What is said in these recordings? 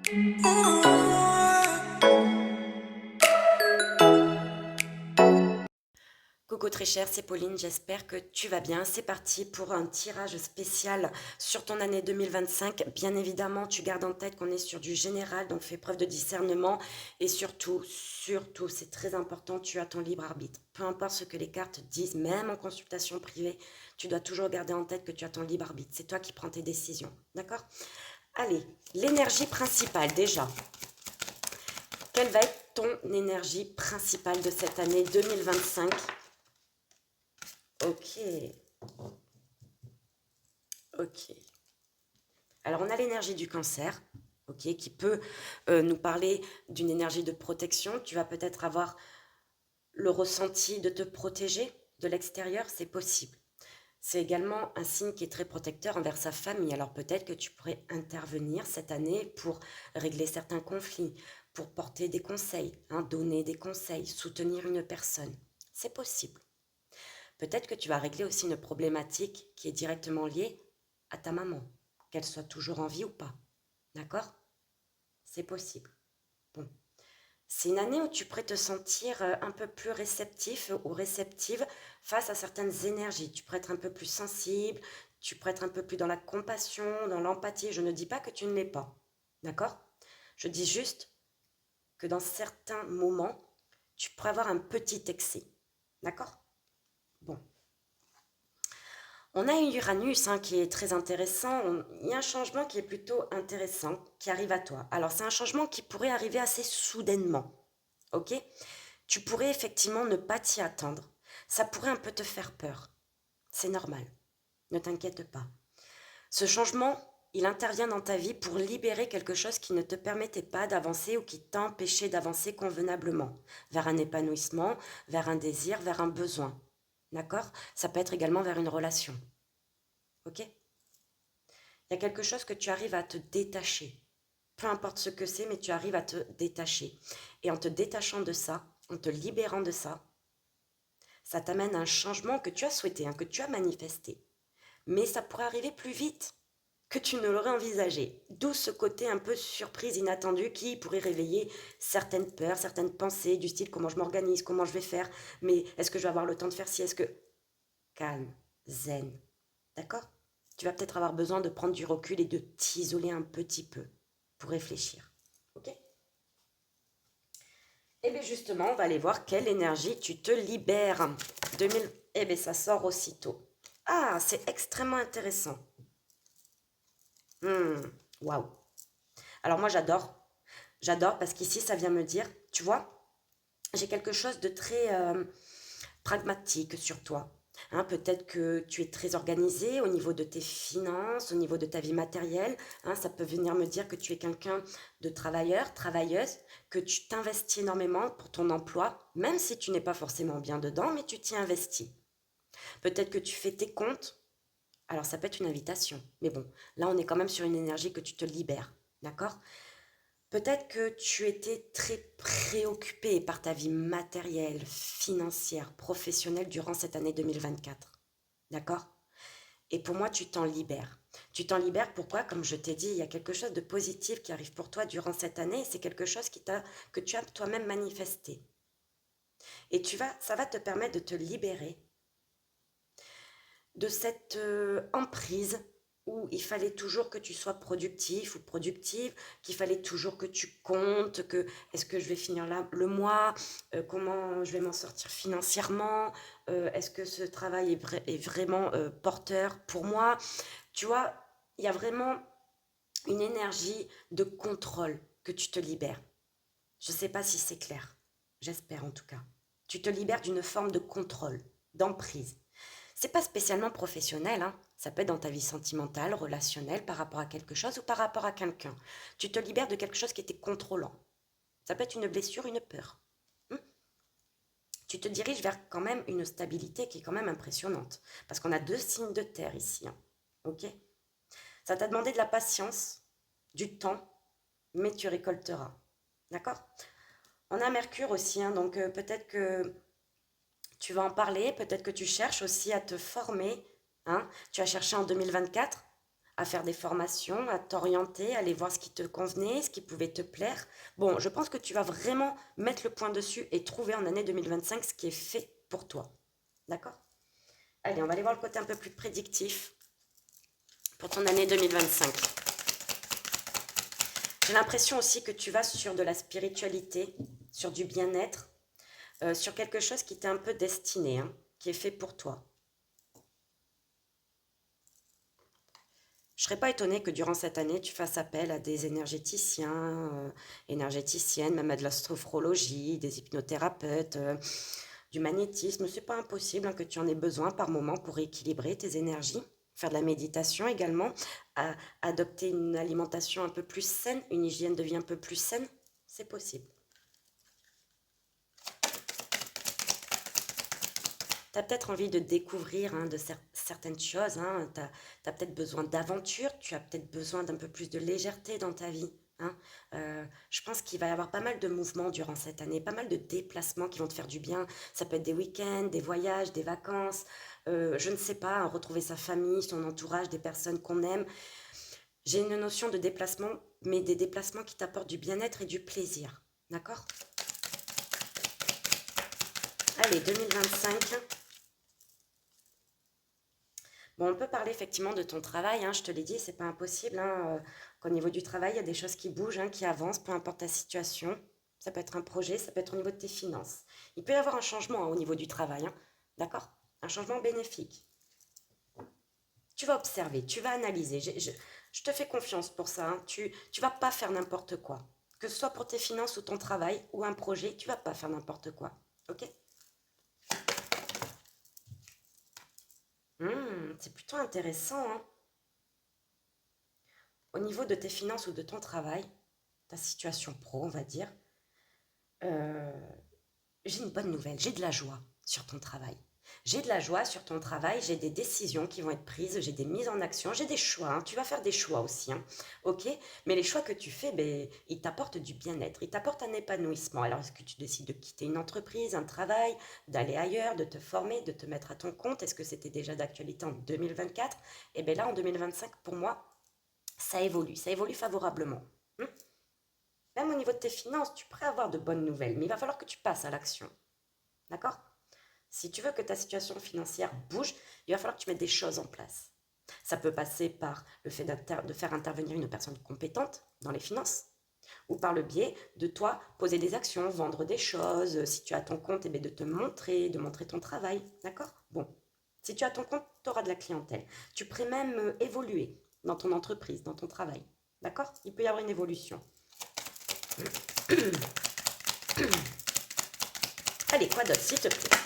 Coucou très cher, c'est Pauline, j'espère que tu vas bien. C'est parti pour un tirage spécial sur ton année 2025. Bien évidemment, tu gardes en tête qu'on est sur du général, donc fais preuve de discernement. Et surtout, c'est très important, tu as ton libre arbitre. Peu importe ce que les cartes disent, même en consultation privée, tu dois toujours garder en tête que tu as ton libre arbitre. C'est toi qui prends tes décisions, d'accord? Allez, l'énergie principale déjà. Quelle va être ton énergie principale de cette année 2025? Ok, ok. Alors, on a l'énergie du cancer, ok, qui peut nous parler d'une énergie de protection. Tu vas peut-être avoir le ressenti de te protéger de l'extérieur, c'est possible. C'est également un signe qui est très protecteur envers sa famille. Alors, peut-être que tu pourrais intervenir cette année pour régler certains conflits, pour porter des conseils, hein, donner des conseils, soutenir une personne. C'est possible. Peut-être que tu vas régler aussi une problématique qui est directement liée à ta maman, qu'elle soit toujours en vie ou pas. D'accord? C'est possible. Bon. C'est une année où tu pourrais te sentir un peu plus réceptif ou réceptive face à certaines énergies. Tu pourrais être un peu plus sensible, tu pourrais être un peu plus dans la compassion, dans l'empathie. Je ne dis pas que tu ne l'es pas. D'accord? Je dis juste que dans certains moments, tu pourrais avoir un petit excès. D'accord? Bon. On a Uranus hein, qui est très intéressant. Il y a un changement qui est plutôt intéressant qui arrive à toi. Alors, c'est un changement qui pourrait arriver assez soudainement. Ok? Tu pourrais effectivement ne pas t'y attendre. Ça pourrait un peu te faire peur. C'est normal. Ne t'inquiète pas. Ce changement, il intervient dans ta vie pour libérer quelque chose qui ne te permettait pas d'avancer ou qui t'empêchait d'avancer convenablement vers un épanouissement, vers un désir, vers un besoin. D'accord? Ça peut être également vers une relation. Ok? Il y a quelque chose que tu arrives à te détacher. Peu importe ce que c'est, mais tu arrives à te détacher. Et en te détachant de ça, en te libérant de ça, ça t'amène à un changement que tu as souhaité, hein, que tu as manifesté. Mais ça pourrait arriver plus vite que tu ne l'aurais envisagé. D'où ce côté un peu surprise inattendue qui pourrait réveiller certaines peurs, certaines pensées du style comment je m'organise, comment je vais faire, mais est-ce que je vais avoir le temps de faire ci, est-ce que... Calme, zen, d'accord? Tu vas peut-être avoir besoin de prendre du recul et de t'isoler un petit peu pour réfléchir. Ok? Et bien justement, on va aller voir quelle énergie tu te libères. 2000... Eh bien ça sort aussitôt. Ah, c'est extrêmement intéressant. Waouh. Alors moi j'adore. J'adore parce qu'ici ça vient me dire, tu vois, j'ai quelque chose de très pragmatique sur toi. Hein, peut-être que tu es très organisé au niveau de tes finances, au niveau de ta vie matérielle. Hein, ça peut venir me dire que tu es quelqu'un de travailleur, travailleuse, que tu t'investis énormément pour ton emploi, même si tu n'es pas forcément bien dedans, mais tu t'y investis. Peut-être que tu fais tes comptes. Alors ça peut être une invitation. Mais bon, là on est quand même sur une énergie que tu te libères. D'accord? Peut-être que tu étais très préoccupé par ta vie matérielle, financière, professionnelle durant cette année 2024. D'accord? Et pour moi, tu t'en libères. Tu t'en libères pourquoi? Comme je t'ai dit, il y a quelque chose de positif qui arrive pour toi durant cette année et c'est quelque chose que tu as toi-même manifesté. Et ça va te permettre de te libérer de cette emprise où il fallait toujours que tu sois productif ou productive, qu'il fallait toujours que tu comptes, que est-ce que je vais finir là, le mois, comment je vais m'en sortir financièrement, est-ce que ce travail est vraiment porteur pour moi. Tu vois, il y a vraiment une énergie de contrôle que tu te libères. Je ne sais pas si c'est clair, j'espère en tout cas. Tu te libères d'une forme de contrôle, d'emprise. C'est pas spécialement professionnel, hein. Ça peut être dans ta vie sentimentale, relationnelle, par rapport à quelque chose ou par rapport à quelqu'un. Tu te libères de quelque chose qui était contrôlant. Ça peut être une blessure, une peur. Hmm. Tu te diriges vers quand même une stabilité qui est quand même impressionnante. Parce qu'on a deux signes de terre ici, hein. Ok? Ça t'a demandé de la patience, du temps, mais tu récolteras. D'accord? On a Mercure aussi, hein, donc peut-être que tu vas en parler, peut-être que tu cherches aussi à te former. Hein. Tu as cherché en 2024 à faire des formations, à t'orienter, à aller voir ce qui te convenait, ce qui pouvait te plaire. Bon, je pense que tu vas vraiment mettre le point dessus et trouver en année 2025 ce qui est fait pour toi. D'accord? Allez, on va aller voir le côté un peu plus prédictif pour ton année 2025. J'ai l'impression aussi que tu vas sur de la spiritualité, sur du bien-être, sur quelque chose qui t'est un peu destiné, hein, qui est fait pour toi. Je ne serais pas étonnée que durant cette année, tu fasses appel à des énergéticiens, énergéticiennes, même à de l'astrologie, des hypnothérapeutes, du magnétisme. C'est pas impossible hein, que tu en aies besoin par moment pour rééquilibrer tes énergies. Faire de la méditation également, adopter une alimentation un peu plus saine, une hygiène de vie un peu plus saine, c'est possible. Tu as peut-être envie de découvrir hein, de certaines choses, hein. Tu as peut-être besoin d'aventure, tu as peut-être besoin d'un peu plus de légèreté dans ta vie. Hein. Je pense qu'il va y avoir pas mal de mouvements durant cette année, pas mal de déplacements qui vont te faire du bien. Ça peut être des week-ends, des voyages, des vacances, je ne sais pas, hein, retrouver sa famille, son entourage, des personnes qu'on aime. J'ai une notion de déplacement, mais des déplacements qui t'apportent du bien-être et du plaisir. D'accord? Allez, 2025. Bon, on peut parler effectivement de ton travail, hein, je te l'ai dit, c'est pas impossible, hein, qu'au niveau du travail, il y a des choses qui bougent, hein, qui avancent, peu importe ta situation. Ça peut être un projet, ça peut être au niveau de tes finances. Il peut y avoir un changement hein, au niveau du travail, hein, d'accord? Un changement bénéfique. Tu vas observer, tu vas analyser. Je te fais confiance pour ça. Hein. Tu vas pas faire n'importe quoi. Que ce soit pour tes finances ou ton travail ou un projet, tu vas pas faire n'importe quoi. Ok? C'est plutôt intéressant, hein. Au niveau de tes finances ou de ton travail, ta situation pro, on va dire, euh, j'ai une bonne nouvelle, j'ai de la joie sur ton travail. J'ai de la joie sur ton travail, j'ai des décisions qui vont être prises, j'ai des mises en action, j'ai des choix. Hein. Tu vas faire des choix aussi, hein. Ok? Mais les choix que tu fais, ben, ils t'apportent du bien-être, ils t'apportent un épanouissement. Alors, est-ce que tu décides de quitter une entreprise, un travail, d'aller ailleurs, de te former, de te mettre à ton compte? Est-ce que c'était déjà d'actualité en 2024? Et bien là, en 2025, pour moi, ça évolue favorablement. Hmm. Même au niveau de tes finances, tu pourrais avoir de bonnes nouvelles, mais il va falloir que tu passes à l'action. D'accord? Si tu veux que ta situation financière bouge, il va falloir que tu mettes des choses en place. Ça peut passer par le fait de faire intervenir une personne compétente dans les finances, ou par le biais de toi poser des actions, vendre des choses, si tu as ton compte, eh bien de te montrer, de montrer ton travail. D'accord? Bon. Si tu as ton compte, tu auras de la clientèle. Tu pourrais même évoluer dans ton entreprise, dans ton travail. D'accord? Il peut y avoir une évolution. Allez, quoi d'autre, s'il te plaît?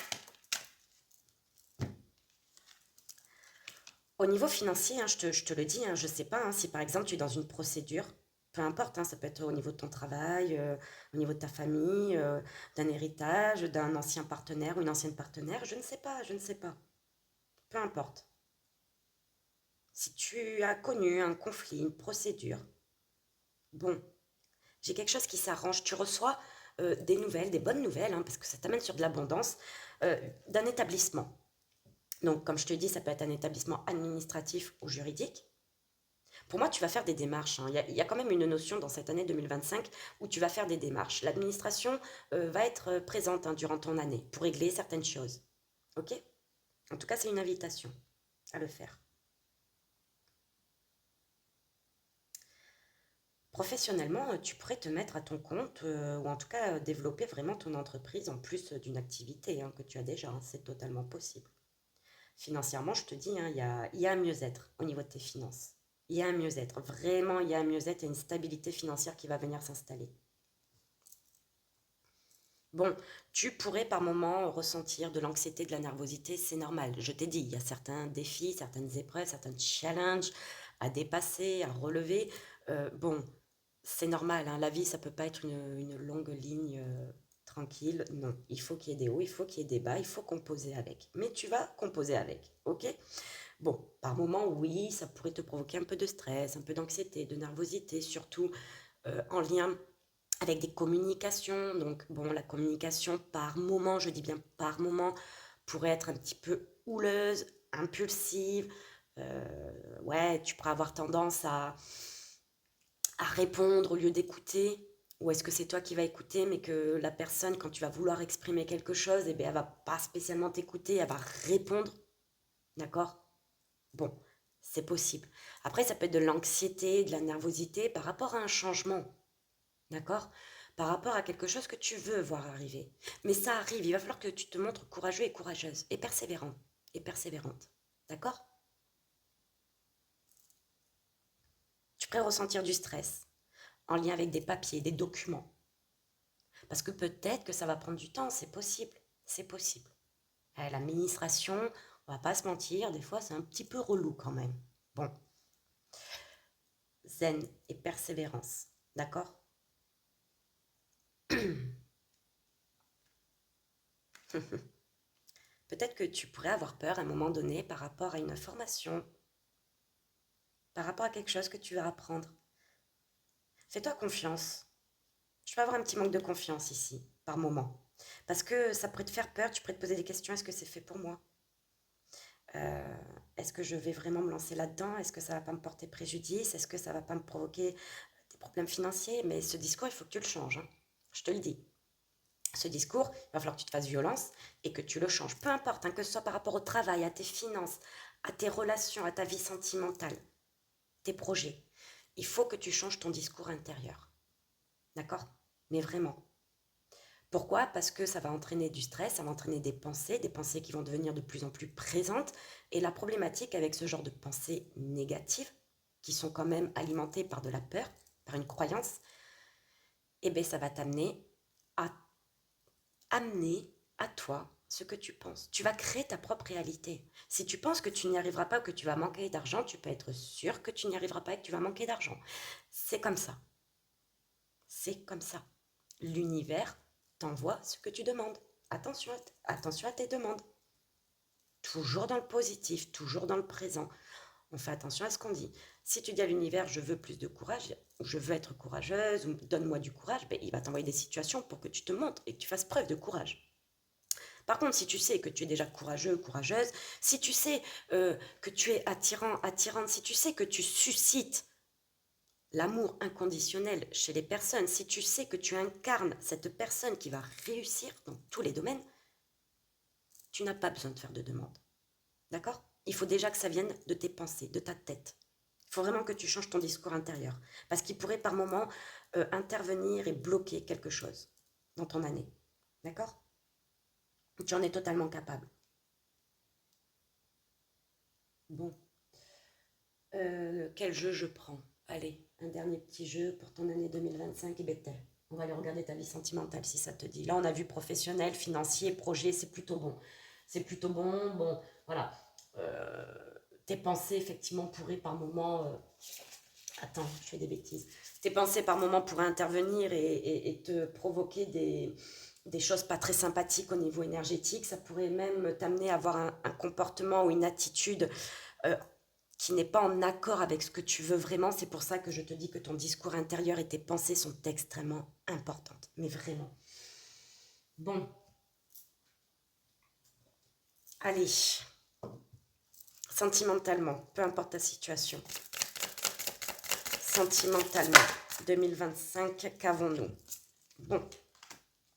Au niveau financier, hein, je te le dis, hein, je ne sais pas hein, si par exemple tu es dans une procédure, peu importe, hein, ça peut être au niveau de ton travail, au niveau de ta famille, d'un héritage, d'un ancien partenaire ou une ancienne partenaire, je ne sais pas, je ne sais pas. Peu importe. Si tu as connu un conflit, une procédure, bon, j'ai quelque chose qui s'arrange. Tu reçois des nouvelles, des bonnes nouvelles, hein, parce que ça t'amène sur de l'abondance, d'un établissement. Donc, comme je te dis, ça peut être un établissement administratif ou juridique. Pour moi, tu vas faire des démarches. Hein. Il y a quand même une notion dans cette année 2025 où tu vas faire des démarches. L'administration va être présente hein, durant ton année pour régler certaines choses. Ok? En tout cas, c'est une invitation à le faire. Professionnellement, tu pourrais te mettre à ton compte ou en tout cas développer vraiment ton entreprise en plus d'une activité hein, que tu as déjà. Hein. C'est totalement possible. Financièrement, je te dis, hein, il y a un mieux-être au niveau de tes finances. Il y a un mieux-être. Vraiment, il y a un mieux-être et une stabilité financière qui va venir s'installer. Bon, tu pourrais par moment ressentir de l'anxiété, de la nervosité, c'est normal. Je t'ai dit, il y a certains défis, certaines épreuves, certains challenges à dépasser, à relever. Bon, c'est normal, hein, la vie, ça peut pas être une longue ligne tranquille. Non, il faut qu'il y ait des hauts, il faut qu'il y ait des bas, il faut composer avec. Mais tu vas composer avec, ok? Bon, par moment, oui, ça pourrait te provoquer un peu de stress, un peu d'anxiété, de nervosité, surtout en lien avec des communications. Donc, bon, la communication par moment, je dis bien par moment, pourrait être un petit peu houleuse, impulsive. Ouais, tu pourrais avoir tendance à répondre au lieu d'écouter. Ou est-ce que c'est toi qui vas écouter, mais que la personne, quand tu vas vouloir exprimer quelque chose, eh bien, elle va pas spécialement t'écouter, elle va répondre. D'accord? Bon, c'est possible. Après, ça peut être de l'anxiété, de la nervosité par rapport à un changement. D'accord? Par rapport à quelque chose que tu veux voir arriver. Mais ça arrive, il va falloir que tu te montres courageux et courageuse, et persévérant, et persévérante. D'accord? Tu pourrais ressentir du stress en lien avec des papiers, des documents. Parce que peut-être que ça va prendre du temps, c'est possible. C'est possible. L'administration, on va pas se mentir, des fois c'est un petit peu relou quand même. Bon, zen et persévérance. D'accord? Peut-être que tu pourrais avoir peur à un moment donné par rapport à une formation, par rapport à quelque chose que tu vas apprendre. Fais-toi confiance. Je peux avoir un petit manque de confiance ici, par moment. Parce que ça pourrait te faire peur, tu pourrais te poser des questions, est-ce que c'est fait pour moi? Euh, Est-ce que je vais vraiment me lancer là-dedans? Est-ce que ça va pas me porter préjudice? Est-ce que ça va pas me provoquer des problèmes financiers? Mais ce discours, il faut que tu le changes, hein. Je te le dis. Ce discours, il va falloir que tu te fasses violence et que tu le changes. Peu importe, hein, que ce soit par rapport au travail, à tes finances, à tes relations, à ta vie sentimentale, tes projets. Il faut que tu changes ton discours intérieur. D'accord? Mais vraiment. Pourquoi? Parce que ça va entraîner du stress, ça va entraîner des pensées qui vont devenir de plus en plus présentes. Et la problématique avec ce genre de pensées négatives, qui sont quand même alimentées par de la peur, par une croyance, eh bien ça va t'amener à amener à toi ce que tu penses. Tu vas créer ta propre réalité. Si tu penses que tu n'y arriveras pas ou que tu vas manquer d'argent, tu peux être sûr que tu n'y arriveras pas et que tu vas manquer d'argent. C'est comme ça. C'est comme ça. L'univers t'envoie ce que tu demandes. Attention à tes demandes. Toujours dans le positif, toujours dans le présent. On fait attention à ce qu'on dit. Si tu dis à l'univers, je veux plus de courage, ou je veux être courageuse, ou donne-moi du courage, ben, il va t'envoyer des situations pour que tu te montres et que tu fasses preuve de courage. Par contre, si tu sais que tu es déjà courageux, courageuse, si tu sais que tu es attirant, attirante, si tu sais que tu suscites l'amour inconditionnel chez les personnes, si tu sais que tu incarnes cette personne qui va réussir dans tous les domaines, tu n'as pas besoin de faire de demande. D'accord? Il faut déjà que ça vienne de tes pensées, de ta tête. Il faut vraiment que tu changes ton discours intérieur. Parce qu'il pourrait par moment intervenir et bloquer quelque chose dans ton année. D'accord? Tu en es totalement capable. Bon, quel jeu je prends? Allez, un dernier petit jeu pour ton année 2025 et bête. On va aller regarder ta vie sentimentale si ça te dit. Là, on a vu professionnel, financier, projet, c'est plutôt bon. C'est plutôt bon. Bon, voilà. Euh, Tes pensées, effectivement, pourraient par moment. Attends, je fais des bêtises. Tes pensées par moment pourraient intervenir et te provoquer des choses pas très sympathiques au niveau énergétique. Ça pourrait même t'amener à avoir un comportement ou une attitude euh, qui n'est pas en accord avec ce que tu veux vraiment. C'est pour ça que je te dis que ton discours intérieur et tes pensées sont extrêmement importantes. Mais vraiment. Bon, allez, sentimentalement, peu importe ta situation, sentimentalement, 2025, qu'avons-nous? Bon,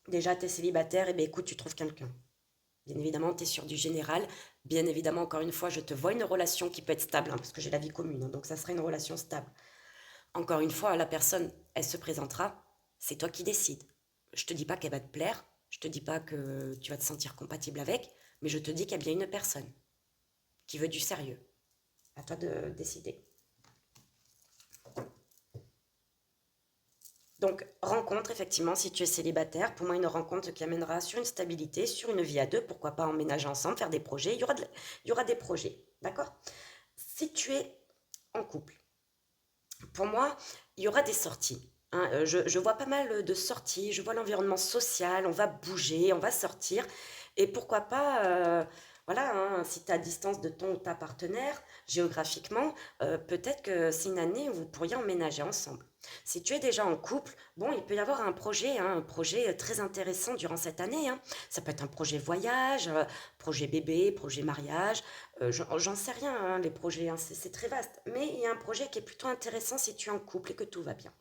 déjà, tu es célibataire, et bien écoute, tu trouves quelqu'un. Bien évidemment, tu es sur du général. Bien évidemment, encore une fois, je te vois une relation qui peut être stable, hein, parce que j'ai la vie commune, hein, donc ça serait une relation stable. Encore une fois, la personne, elle se présentera, c'est toi qui décides. Je te dis pas qu'elle va te plaire, je te dis pas que tu vas te sentir compatible avec, mais je te dis qu'il y a bien une personne qui veut du sérieux. À toi de décider. Donc, rencontre, effectivement, si tu es célibataire, pour moi, une rencontre qui amènera sur une stabilité, sur une vie à deux, pourquoi pas emménager ensemble, faire des projets, il y aura des projets, d'accord? Si tu es en couple, pour moi, il y aura des sorties, hein. Je vois pas mal de sorties, je vois l'environnement social, on va bouger, on va sortir, et pourquoi pas Voilà, hein, si tu es à distance de ton ou ta partenaire, géographiquement, peut-être que c'est une année où vous pourriez emménager ensemble. Si tu es déjà en couple, bon, il peut y avoir un projet très intéressant durant cette année, hein. Ça peut être un projet voyage, projet bébé, projet mariage, j'en sais rien, hein, les projets, hein, c'est très vaste. Mais il y a un projet qui est plutôt intéressant si tu es en couple et que tout va bien.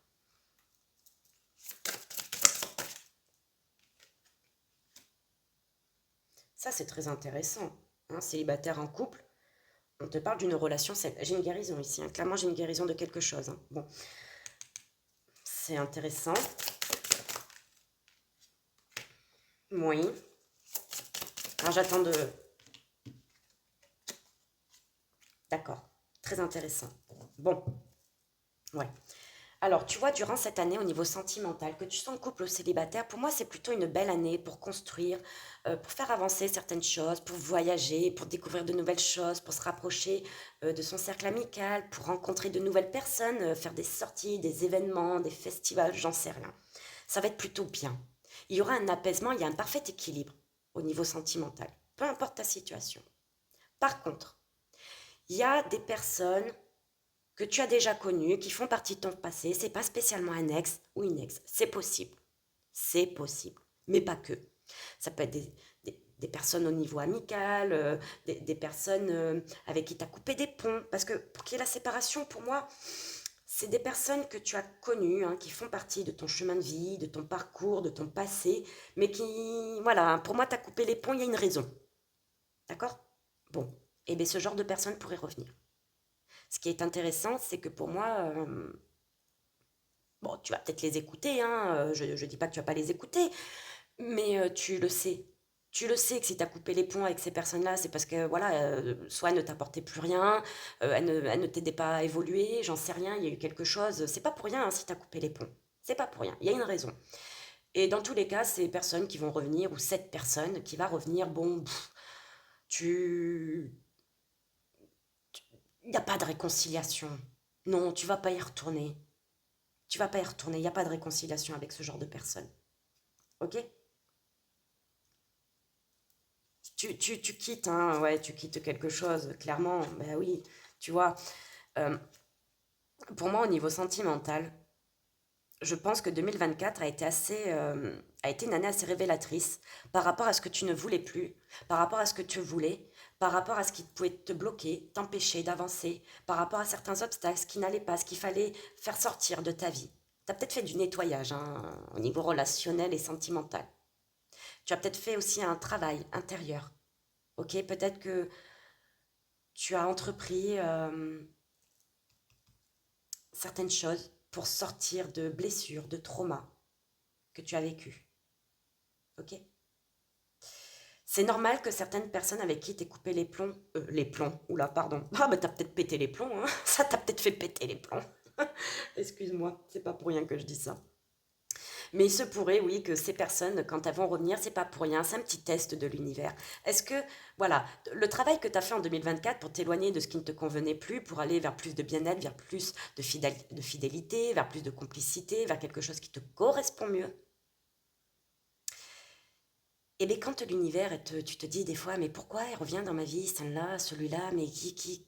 Ça, c'est très intéressant, hein, célibataire en couple. On te parle d'une relation saine. J'ai une guérison ici, hein. Clairement, j'ai une guérison de quelque chose, hein. Bon, c'est intéressant. Oui. Alors j'attends de... D'accord. Très intéressant. Bon, ouais. Alors, tu vois, durant cette année, au niveau sentimental, que tu sois en couple ou célibataire, pour moi, c'est plutôt une belle année pour construire, pour faire avancer certaines choses, pour voyager, pour découvrir de nouvelles choses, pour se rapprocher de son cercle amical, pour rencontrer de nouvelles personnes, faire des sorties, des événements, des festivals, j'en sais rien. Ça va être plutôt bien. Il y aura un apaisement, il y a un parfait équilibre au niveau sentimental, peu importe ta situation. Par contre, il y a des personnes que tu as déjà connues, qui font partie de ton passé, c'est pas spécialement un ex ou une ex, c'est possible, mais pas que. Ça peut être des personnes au niveau amical, des personnes avec qui tu as coupé des ponts, parce que pour qu'il y ait la séparation, pour moi, c'est des personnes que tu as connues, hein, qui font partie de ton chemin de vie, de ton parcours, de ton passé, mais qui, voilà, pour moi, tu as coupé les ponts, il y a une raison. D'accord? Bon. Et bien, ce genre de personnes pourrait revenir. Ce qui est intéressant, c'est que pour moi, bon, tu vas peut-être les écouter, hein, je ne dis pas que tu vas pas les écouter, mais tu le sais. Tu le sais que si tu as coupé les ponts avec ces personnes-là, c'est parce que, voilà, soit elles ne t'apportaient plus rien, elles ne t'aidaient pas à évoluer, j'en sais rien, il y a eu quelque chose. C'est pas pour rien, hein, si tu as coupé les ponts. C'est pas pour rien, il y a une raison. Et dans tous les cas, ces personnes qui vont revenir, ou cette personne qui va revenir, bon, tu... Il n'y a pas de réconciliation. Non, tu vas pas y retourner. Tu vas pas y retourner, il n'y a pas de réconciliation avec ce genre de personne. Ok? Tu quittes, hein, ouais, tu quittes quelque chose, clairement. Ben oui, tu vois. euh, pour moi, au niveau sentimental, je pense que 2024 a été une année assez révélatrice par rapport à ce que tu ne voulais plus, par rapport à ce que tu voulais, par rapport à ce qui pouvait te bloquer, t'empêcher d'avancer, par rapport à certains obstacles, ce qui n'allait pas, ce qu'il fallait faire sortir de ta vie. Tu as peut-être fait du nettoyage, hein, au niveau relationnel et sentimental. Tu as peut-être fait aussi un travail intérieur. Ok, peut-être que tu as entrepris certaines choses pour sortir de blessures, de traumas que tu as vécu. Ok? C'est normal que certaines personnes avec qui t'es coupé les plombs, oula, pardon. Ah, bah t'as peut-être pété les plombs, hein. Ça t'a peut-être fait péter les plombs. Excuse-moi, c'est pas pour rien que je dis ça. Mais il se pourrait, oui, que ces personnes, quand elles vont revenir, c'est pas pour rien, c'est un petit test de l'univers. Est-ce que, voilà, le travail que tu as fait en 2024 pour t'éloigner de ce qui ne te convenait plus, pour aller vers plus de bien-être, vers plus de fidélité, vers plus de complicité, vers quelque chose qui te correspond mieux, et bien quand l'univers, tu te dis des fois, mais pourquoi elle revient dans ma vie, celle-là, celui-là, mais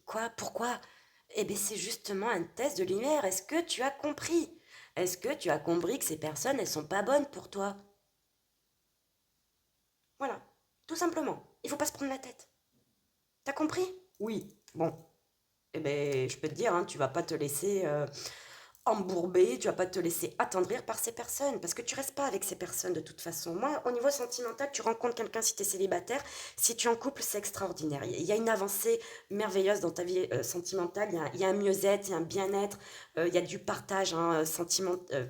quoi, pourquoi? Eh bien c'est justement un test de l'univers. Est-ce que tu as compris? Est-ce que tu as compris que ces personnes, elles sont pas bonnes pour toi? Voilà, tout simplement. Il faut pas se prendre la tête. T'as compris? Oui. Bon, eh ben, je peux te dire, hein, tu vas pas te laisser embourber, tu vas pas te laisser attendrir par ces personnes, parce que tu restes pas avec ces personnes de toute façon. Moi, au niveau sentimental, tu rencontres quelqu'un si tu es célibataire, si tu es en couple, c'est extraordinaire. Il y a une avancée merveilleuse dans ta vie sentimentale, il y a un mieux-être, il y a un bien-être, il y a du partage, hein,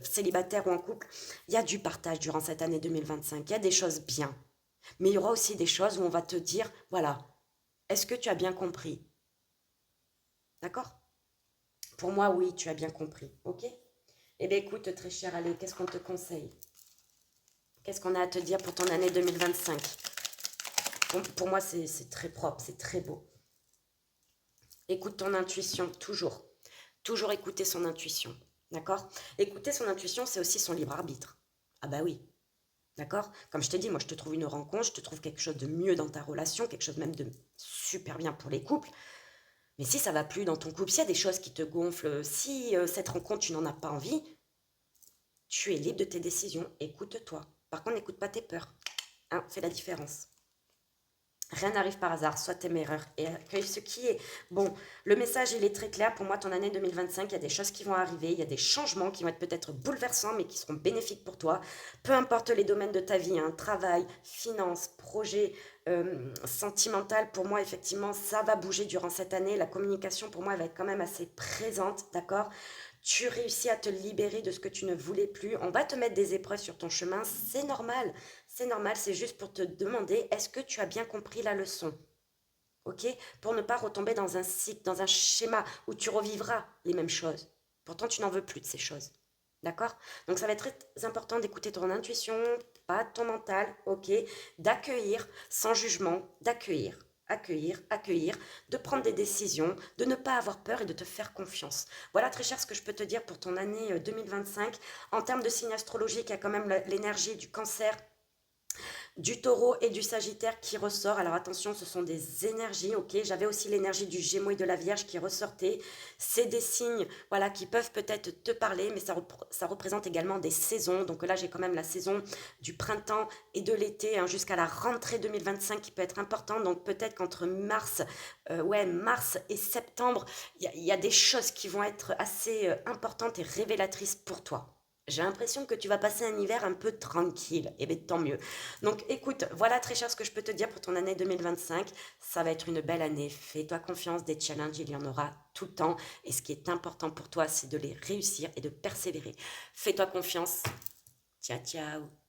célibataire ou en couple, il y a du partage durant cette année 2025, il y a des choses bien. Mais il y aura aussi des choses où on va te dire, voilà, est-ce que tu as bien compris? D'accord? Pour moi, oui, tu as bien compris. Ok? Eh bien, écoute, très cher, allez, qu'est-ce qu'on te conseille? Qu'est-ce qu'on a à te dire pour ton année 2025? Pour moi, c'est très propre, c'est très beau. Écoute ton intuition, toujours. Toujours écouter son intuition. D'accord? Écouter son intuition, c'est aussi son libre arbitre. Ah bah oui. D'accord? Comme je t'ai dit, moi, je te trouve une rencontre, je te trouve quelque chose de mieux dans ta relation, quelque chose même de super bien pour les couples. Mais si ça va plus dans ton couple, s'il y a des choses qui te gonflent, si cette rencontre, tu n'en as pas envie, tu es libre de tes décisions. Écoute-toi. Par contre, n'écoute pas tes peurs. Hein, fais la différence. Rien n'arrive par hasard, sois téméraire et accueille ce qui est. Bon, le message, il est très clair. Pour moi, ton année 2025, il y a des choses qui vont arriver, il y a des changements qui vont être peut-être bouleversants, mais qui seront bénéfiques pour toi. Peu importe les domaines de ta vie, hein, travail, finance, projet, sentimental, pour moi, effectivement, ça va bouger durant cette année. La communication, pour moi, elle va être quand même assez présente, d'accord? Tu réussis à te libérer de ce que tu ne voulais plus. On va te mettre des épreuves sur ton chemin, c'est normal. C'est normal, c'est juste pour te demander, est-ce que tu as bien compris la leçon? Ok? Pour ne pas retomber dans un cycle, dans un schéma où tu revivras les mêmes choses. Pourtant, tu n'en veux plus de ces choses. D'accord? Donc, ça va être très important d'écouter ton intuition, pas ton mental, ok? D'accueillir sans jugement, d'accueillir, accueillir, accueillir, de prendre des décisions, de ne pas avoir peur et de te faire confiance. Voilà, très cher, ce que je peux te dire pour ton année 2025. En termes de signe astrologique, il y a quand même l'énergie du cancer, du taureau et du sagittaire qui ressort. Alors attention, ce sont des énergies, ok? J'avais aussi l'énergie du gémeaux et de la vierge qui ressortait. C'est des signes, voilà, qui peuvent peut-être te parler, mais ça représente également des saisons. Donc là, j'ai quand même la saison du printemps et de l'été, hein, jusqu'à la rentrée 2025 qui peut être importante. Donc peut-être qu'entre mars et septembre, il y a des choses qui vont être assez importantes et révélatrices pour toi. J'ai l'impression que tu vas passer un hiver un peu tranquille. Eh bien, tant mieux. Donc écoute, voilà très cher ce que je peux te dire pour ton année 2025. Ça va être une belle année. Fais-toi confiance, des challenges, il y en aura tout le temps. Et ce qui est important pour toi, c'est de les réussir et de persévérer. Fais-toi confiance. Ciao, ciao.